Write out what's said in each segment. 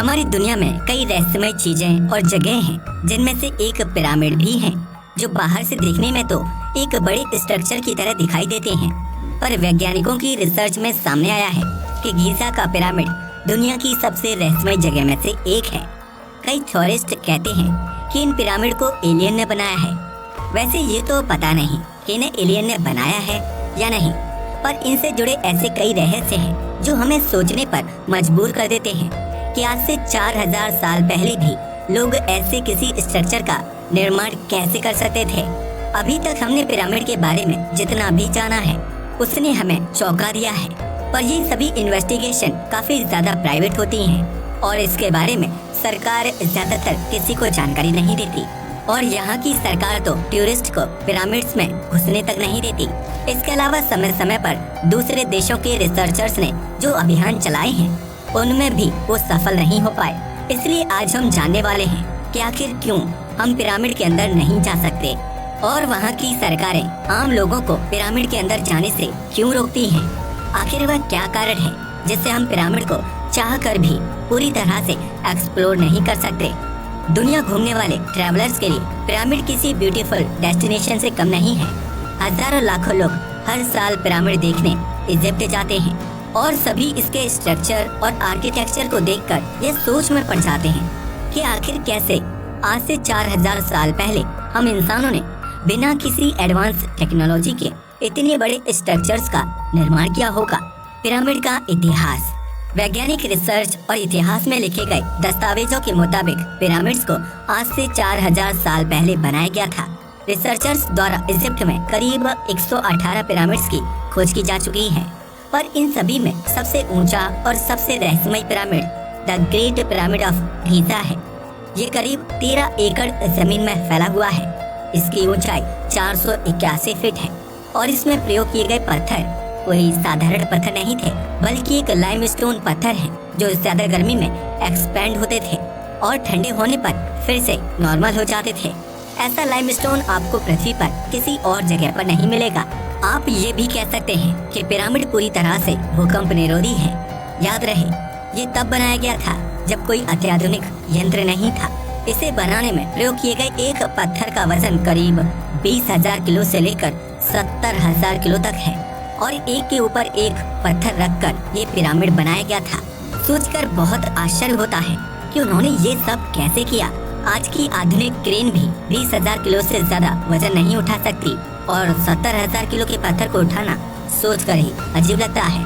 हमारी दुनिया में कई रहस्यमय चीजें और जगह हैं, जिनमें से एक पिरामिड भी है, जो बाहर से देखने में तो एक बड़े स्ट्रक्चर की तरह दिखाई देते हैं, पर वैज्ञानिकों की रिसर्च में सामने आया है कि गीज़ा का पिरामिड दुनिया की सबसे रहस्यमय जगह में से एक है। कई थ्योरिस्ट कहते हैं कि इन पिरामिड को एलियन ने बनाया है। वैसे ये तो पता नहीं कि इन्हें एलियन ने बनाया है या नहीं, पर इनसे जुड़े ऐसे कई रहस्य हैं जो हमें सोचने पर मजबूर कर देते हैं कि आज से 4000 साल पहले भी लोग ऐसे किसी स्ट्रक्चर का निर्माण कैसे कर सकते थे। अभी तक हमने पिरामिड के बारे में जितना भी जाना है उसने हमें चौंका दिया है, पर ये सभी इन्वेस्टिगेशन काफी ज्यादा प्राइवेट होती हैं और इसके बारे में सरकार ज्यादातर किसी को जानकारी नहीं देती, और यहाँ की सरकार तो टूरिस्ट को पिरामिड्स में घुसने तक नहीं देती। इसके अलावा समय समय पर दूसरे देशों के रिसर्चर्स ने जो अभियान चलाए हैं उनमें भी वो सफल नहीं हो पाए। इसलिए आज हम जानने वाले हैं कि आखिर क्यों हम पिरामिड के अंदर नहीं जा सकते और वहाँ की सरकारें आम लोगों को पिरामिड के अंदर जाने से क्यों रोकती हैं। आखिर वह क्या कारण है जिससे हम पिरामिड को चाह कर भी पूरी तरह से एक्सप्लोर नहीं कर सकते। दुनिया घूमने वाले ट्रैवलर्स के लिए पिरामिड किसी ब्यूटीफुल डेस्टिनेशन से कम नहीं है। हजारों लाखों लोग हर साल पिरामिड देखने इजिप्ट जाते हैं और सभी इसके स्ट्रक्चर और आर्किटेक्चर को देखकर ये सोच में पड़ जाते हैं कि आखिर कैसे आज से 4000 साल पहले हम इंसानों ने बिना किसी एडवांस टेक्नोलॉजी के इतने बड़े स्ट्रक्चर्स का निर्माण किया होगा। पिरामिड का इतिहास। वैज्ञानिक रिसर्च और इतिहास में लिखे गए दस्तावेजों के मुताबिक पिरामिड्स को आज से 4000 साल पहले बनाया गया था। रिसर्चर्स द्वारा इजिप्ट में करीब 118 पिरामिड्स की खोज की जा चुकी है, पर इन सभी में सबसे ऊंचा और सबसे रहस्यमय pyramid the great pyramid of Giza है। ये करीब 13 एकड़ जमीन में फैला हुआ है। इसकी ऊंचाई 481 फीट है और इसमें प्रयोग किए गए पत्थर कोई साधारण पत्थर नहीं थे, बल्कि एक लाइमस्टोन पत्थर है जो ज्यादा गर्मी में एक्सपेंड होते थे और ठंडे होने पर फिर से नॉर्मल हो जाते थे। ऐसा लाइमस्टोन आपको पृथ्वी पर किसी और जगह पर नहीं मिलेगा। आप ये भी कह सकते हैं कि पिरामिड पूरी तरह से भूकंप निरोधी है। याद रहे, ये तब बनाया गया था जब कोई अत्याधुनिक यंत्र नहीं था। इसे बनाने में प्रयोग किए गए एक पत्थर का वजन करीब 20,000 किलो से लेकर 70,000 किलो तक है और एक के ऊपर एक पत्थर रखकर ये पिरामिड बनाया गया था। सोचकर बहुत आश्चर्य होता है कि उन्होंने ये सब कैसे किया। आज की आधुनिक क्रेन भी 20,000 किलो से ज्यादा वजन नहीं उठा सकती और 70,000 किलो के पत्थर को उठाना सोचकर ही अजीब लगता है।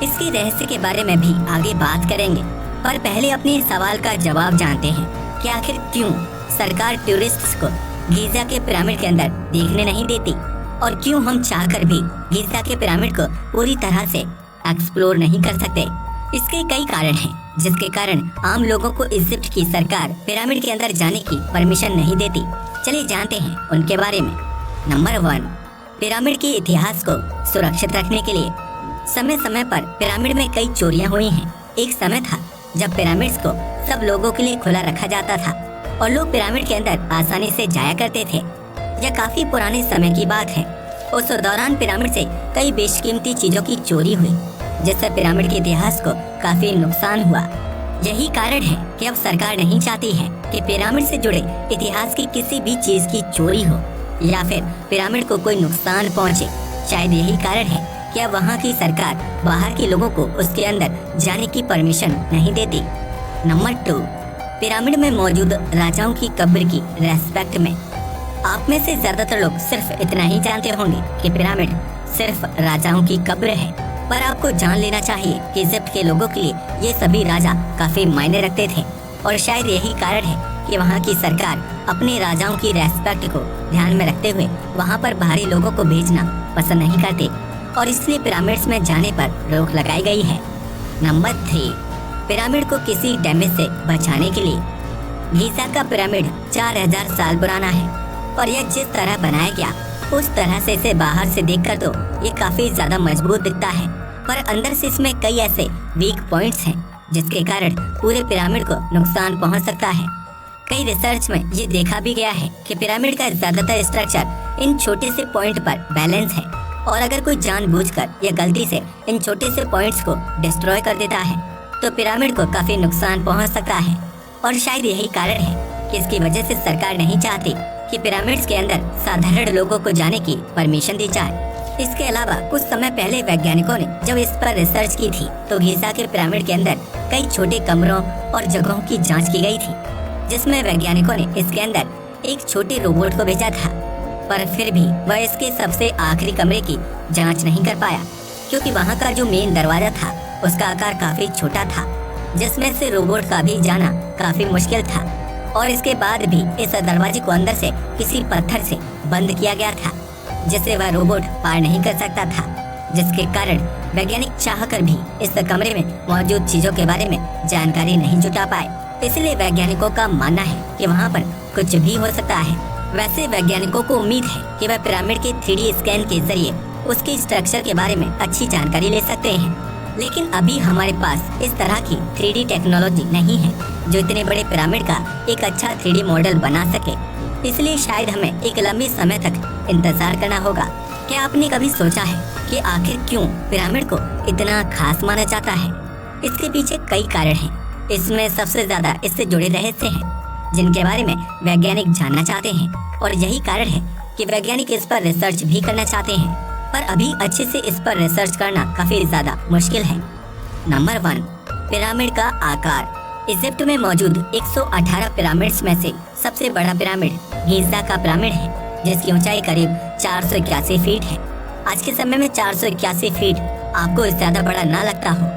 इसके रहस्य के बारे में भी आगे बात करेंगे, पर पहले अपने सवाल का जवाब जानते हैं कि आखिर क्यों सरकार टूरिस्ट्स को गीज़ा के पिरामिड के अंदर देखने नहीं देती और क्यों हम चाहकर भी गीज़ा के पिरामिड को पूरी तरह से एक्सप्लोर नहीं कर सकते। इसके कई कारण हैं, जिसके कारण आम लोगों को इजिप्ट की सरकार पिरामिड के अंदर जाने की परमिशन नहीं देती। चलिए जानते हैं उनके बारे में। नंबर 1, पिरामिड के इतिहास को सुरक्षित रखने के लिए। समय समय पर पिरामिड में कई चोरियां हुई हैं। एक समय था जब पिरामिड्स को सब लोगों के लिए खुला रखा जाता था और लोग पिरामिड के अंदर आसानी से जाया करते थे। यह काफी पुराने समय की बात है। उस दौरान पिरामिड से कई बेशकीमती चीजों की चोरी हुई, जिससे पिरामिड के इतिहास को काफी नुकसान हुआ। यही कारण है कि अब सरकार नहीं चाहती है कि पिरामिड से जुड़े इतिहास की किसी भी चीज की चोरी हो या फिर पिरामिड को कोई नुकसान पहुंचे। शायद यही कारण है कि अब वहाँ की सरकार बाहर के लोगों को उसके अंदर जाने की परमिशन नहीं देती। नंबर 2, पिरामिड में मौजूद राजाओं की कब्र की रेस्पेक्ट में। आप में से ज्यादातर लोग सिर्फ इतना ही जानते होंगे कि पिरामिड सिर्फ राजाओं की कब्र है, पर आपको जान लेना चाहिए कि इजिप्ट के लोगों के लिए ये सभी राजा काफी मायने रखते थे और शायद यही कारण है कि वहाँ की सरकार अपने राजाओं की रेस्पेक्ट को ध्यान में रखते हुए वहाँ पर बाहरी लोगों को भेजना पसंद नहीं करते और इसलिए पिरामिड्स में जाने पर रोक लगाई गई है। नंबर 3, पिरामिड को किसी डैमेज से बचाने के लिए। गीज़ा का पिरामिड 4000 साल पुराना है और यह जिस तरह बनाया गया उस तरह से इसे बाहर से देखकर तो ये काफी ज्यादा मजबूत दिखता है, पर अंदर से इसमें कई ऐसे वीक पॉइंट्स हैं जिसके कारण पूरे पिरामिड को नुकसान पहुंच सकता है। कई रिसर्च में ये देखा भी गया है कि पिरामिड का ज्यादातर स्ट्रक्चर इन छोटे से पॉइंट पर बैलेंस है और अगर कोई जानबूझकर या गलती से इन छोटे से पॉइंट्स को डिस्ट्रॉय कर देता है तो पिरामिड को काफी नुकसान पहुंच सकता है। और शायद यही कारण है कि इसकी वजह से सरकार नहीं चाहती कि पिरामिड्स के अंदर साधारण लोगों को जाने की परमिशन दी जाए। इसके अलावा कुछ समय पहले वैज्ञानिकों ने जब इस पर रिसर्च की थी तो गीज़ा के पिरामिड के अंदर कई छोटे कमरों और जगहों की जांच की गई थी, जिसमें वैज्ञानिकों ने इसके अंदर एक छोटे रोबोट को भेजा था। पर फिर भी वह इसके सबसे आखिरी कमरे की जांच नहीं कर पाया, क्योंकि वहां का जो मेन दरवाजा था उसका आकार काफी छोटा था, जिसमें से रोबोट का भी जाना काफी मुश्किल था। और इसके बाद भी इस दरवाजे को अंदर से किसी पत्थर से बंद किया गया था, जिसे वह रोबोट पार नहीं कर सकता था, जिसके कारण वैज्ञानिक चाहकर भी इस कमरे में मौजूद चीजों के बारे में जानकारी नहीं जुटा पाए। इसलिए वैज्ञानिकों का मानना है कि वहाँ पर कुछ भी हो सकता है। वैसे वैज्ञानिकों को उम्मीद है कि वह पिरामिड के 3D स्कैन के जरिए उसके स्ट्रक्चर के बारे में अच्छी जानकारी ले सकते हैं, लेकिन अभी हमारे पास इस तरह की 3D टेक्नोलॉजी नहीं है जो इतने बड़े पिरामिड का एक अच्छा 3D मॉडल बना सके। इसलिए शायद हमें एक लंबे समय तक इंतजार करना होगा। क्या आपने कभी सोचा है कि आखिर क्यों पिरामिड को इतना खास माना जाता है? इसके पीछे कई कारण हैं। इसमें सबसे ज्यादा इससे जुड़े रहस्य हैं, जिनके बारे में वैज्ञानिक जानना चाहते हैं, और यही कारण है कि वैज्ञानिक इस पर रिसर्च भी करना चाहते हैं, पर अभी अच्छे से इस पर रिसर्च करना काफी ज्यादा मुश्किल है। नंबर 1, पिरामिड का आकार। इजिप्ट में मौजूद 118 पिरामिड्स में से सबसे बड़ा पिरामिड गीज़ा का पिरामिड है, जिसकी ऊंचाई करीब 481 फीट है। आज के समय में 481 फीट आपको ज्यादा बड़ा ना लगता हो,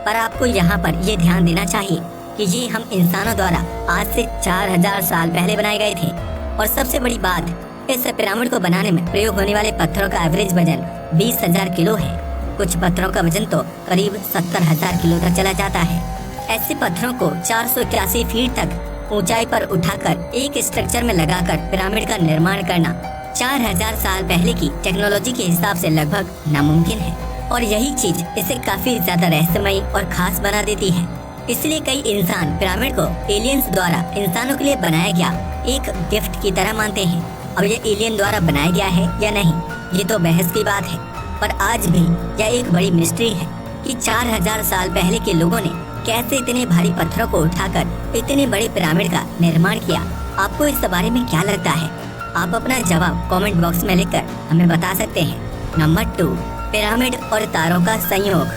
पर आपको यहाँ पर ये ध्यान देना चाहिए कि ये हम इंसानों द्वारा आज से 4000 साल पहले बनाए गए थे। और सबसे बड़ी बात, इस पिरामिड को बनाने में प्रयोग होने वाले पत्थरों का एवरेज वजन 20,000 किलो है। कुछ पत्थरों का वजन तो करीब 70,000 किलो तक चला जाता है। ऐसे पत्थरों को 481 फीट तक ऊंचाई पर उठाकर एक स्ट्रक्चर में लगाकर पिरामिड का निर्माण करना 4000 साल पहले की टेक्नोलॉजी के हिसाब से लगभग नामुमकिन है। और यही चीज इसे काफी ज्यादा रहस्यमयी और खास बना देती है। इसलिए कई इंसान पिरामिड को एलियंस द्वारा इंसानों के लिए बनाया गया एक गिफ्ट की तरह मानते हैं। अब ये एलियन द्वारा बनाया गया है या नहीं, ये तो बहस की बात है, पर आज भी यह एक बड़ी मिस्ट्री है कि 4000 साल पहले के लोगों ने कैसे इतने भारी पत्थरों को उठाकर इतने बड़े पिरामिड का निर्माण किया। आपको इस बारे में क्या लगता है? आप अपना जवाब कमेंट बॉक्स में लिखकर हमें बता सकते हैं। नंबर 2, पिरामिड और तारों का संयोग।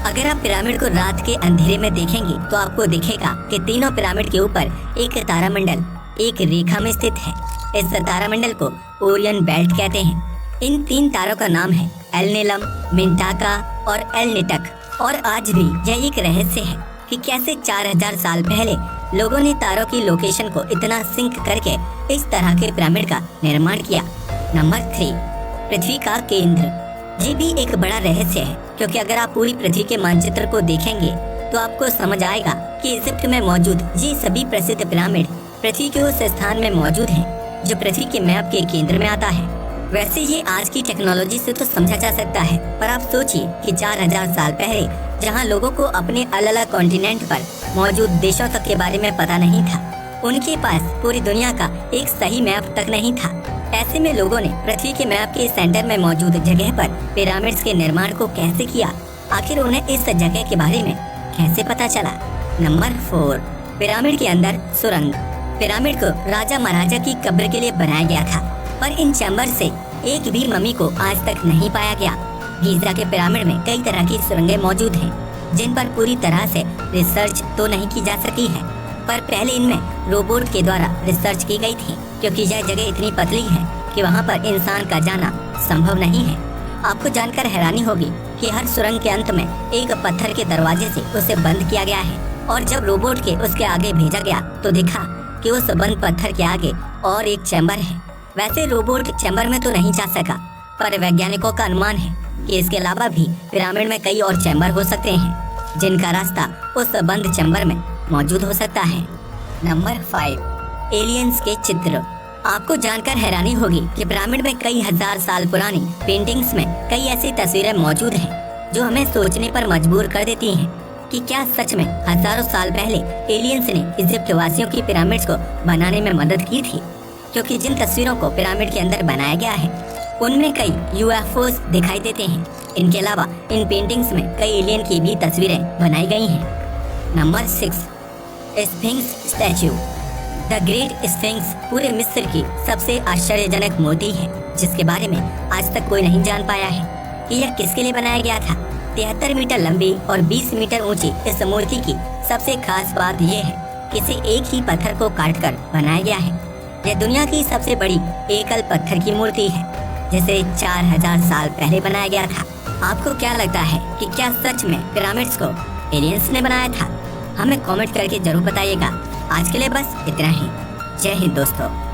अगर आप पिरामिड को रात के अंधेरे में देखेंगे तो आपको दिखेगा कि तीनों पिरामिड के ऊपर एक तारामंडल एक रेखा में स्थित है। इस तारामंडल को ओरियन बेल्ट कहते हैं। इन 3 तारों का नाम है एल नीलम, मिंटाका और एल निटक। और आज भी यह एक रहस्य है कि कैसे 4000 साल पहले लोगों ने तारों की लोकेशन को इतना सिंक करके इस तरह के पिरामिड का निर्माण किया। नंबर 3, पृथ्वी का केंद्र। ये भी एक बड़ा रहस्य है, क्योंकि अगर आप पूरी पृथ्वी के मानचित्र को देखेंगे तो आपको समझ आएगा कि इजिप्ट में मौजूद ये सभी प्रसिद्ध पिरामिड पृथ्वी के उस स्थान में मौजूद हैं जो पृथ्वी के मैप के केंद्र में आता है। वैसे ये आज की टेक्नोलॉजी से तो समझा जा सकता है, पर आप सोचिए कि 4000 साल पहले जहाँ लोगों को अपने अलग अलग कॉन्टिनेंट पर मौजूद देशों तक के बारे में पता नहीं था, उनके पास पूरी दुनिया का एक सही मैप तक नहीं था। ऐसे में लोगों ने पृथ्वी के मैप के सेंटर में मौजूद जगह पर पिरामिड्स के निर्माण को कैसे किया? आखिर उन्हें इस जगह के बारे में कैसे पता चला? नंबर 4, पिरामिड के अंदर सुरंग। पिरामिड को राजा महाराजा की कब्र के लिए बनाया गया था, पर इन चैम्बर से एक भी मम्मी को आज तक नहीं पाया गया। गीज़ा के पिरामिड में कई तरह की सुरंगें मौजूद हैं, जिन पर पूरी तरह से रिसर्च तो नहीं की जा सकी है, पर पहले इनमें रोबोट के द्वारा रिसर्च की गई थी, क्योंकि यह जगह इतनी पतली है कि वहां पर इंसान का जाना संभव नहीं है। आपको जानकर हैरानी होगी कि हर सुरंग के अंत में एक पत्थर के दरवाजे से उसे बंद किया गया है, और जब रोबोट के उसके आगे भेजा गया तो देखा कि उस बंद पत्थर के आगे और एक चैम्बर है। वैसे रोबोट चैम्बर में तो नहीं जा सका, पर वैज्ञानिकों का अनुमान है कि इसके अलावा भी पिरामिड में कई और चैम्बर हो सकते हैं, जिनका रास्ता उस बंद चैम्बर में मौजूद हो सकता है। नंबर 5, एलियंस के चित्र। आपको जानकर हैरानी होगी कि पिरामिड में कई हजार साल पुरानी पेंटिंग्स में कई ऐसी तस्वीरें मौजूद हैं जो हमें सोचने पर मजबूर कर देती हैं कि क्या सच में हजारों साल पहले एलियंस ने इजिप्ट वासियों की पिरामिड्स को बनाने में मदद की थी। क्योंकि जिन तस्वीरों को पिरामिड के अंदर बनाया गया है उनमें कई यूएफओस दिखाई देते हैं। इनके अलावा इन पेंटिंग्स में कई एलियन की भी तस्वीरें बनाई गई हैं। Number 6, sphinx statue. The great sphinx पूरे मिस्र की सबसे आश्चर्यजनक मूर्ति है, जिसके बारे में आज तक कोई नहीं जान पाया है कि यह किसके लिए बनाया गया था। 73 मीटर लंबी और 20 मीटर ऊंची इस मूर्ति की सबसे खास बात यह है कि इसे एक ही पत्थर को काटकर बनाया गया है। यह दुनिया की सबसे बड़ी एकल पत्थर की मूर्ति है, जिसे 4000 साल पहले बनाया गया था। आपको क्या लगता है कि क्या सच में पिरामिड्स को एलियंस ने बनाया था? हमें कमेंट करके जरूर बताइएगा। आज के लिए बस इतना ही। जय हिंद दोस्तों।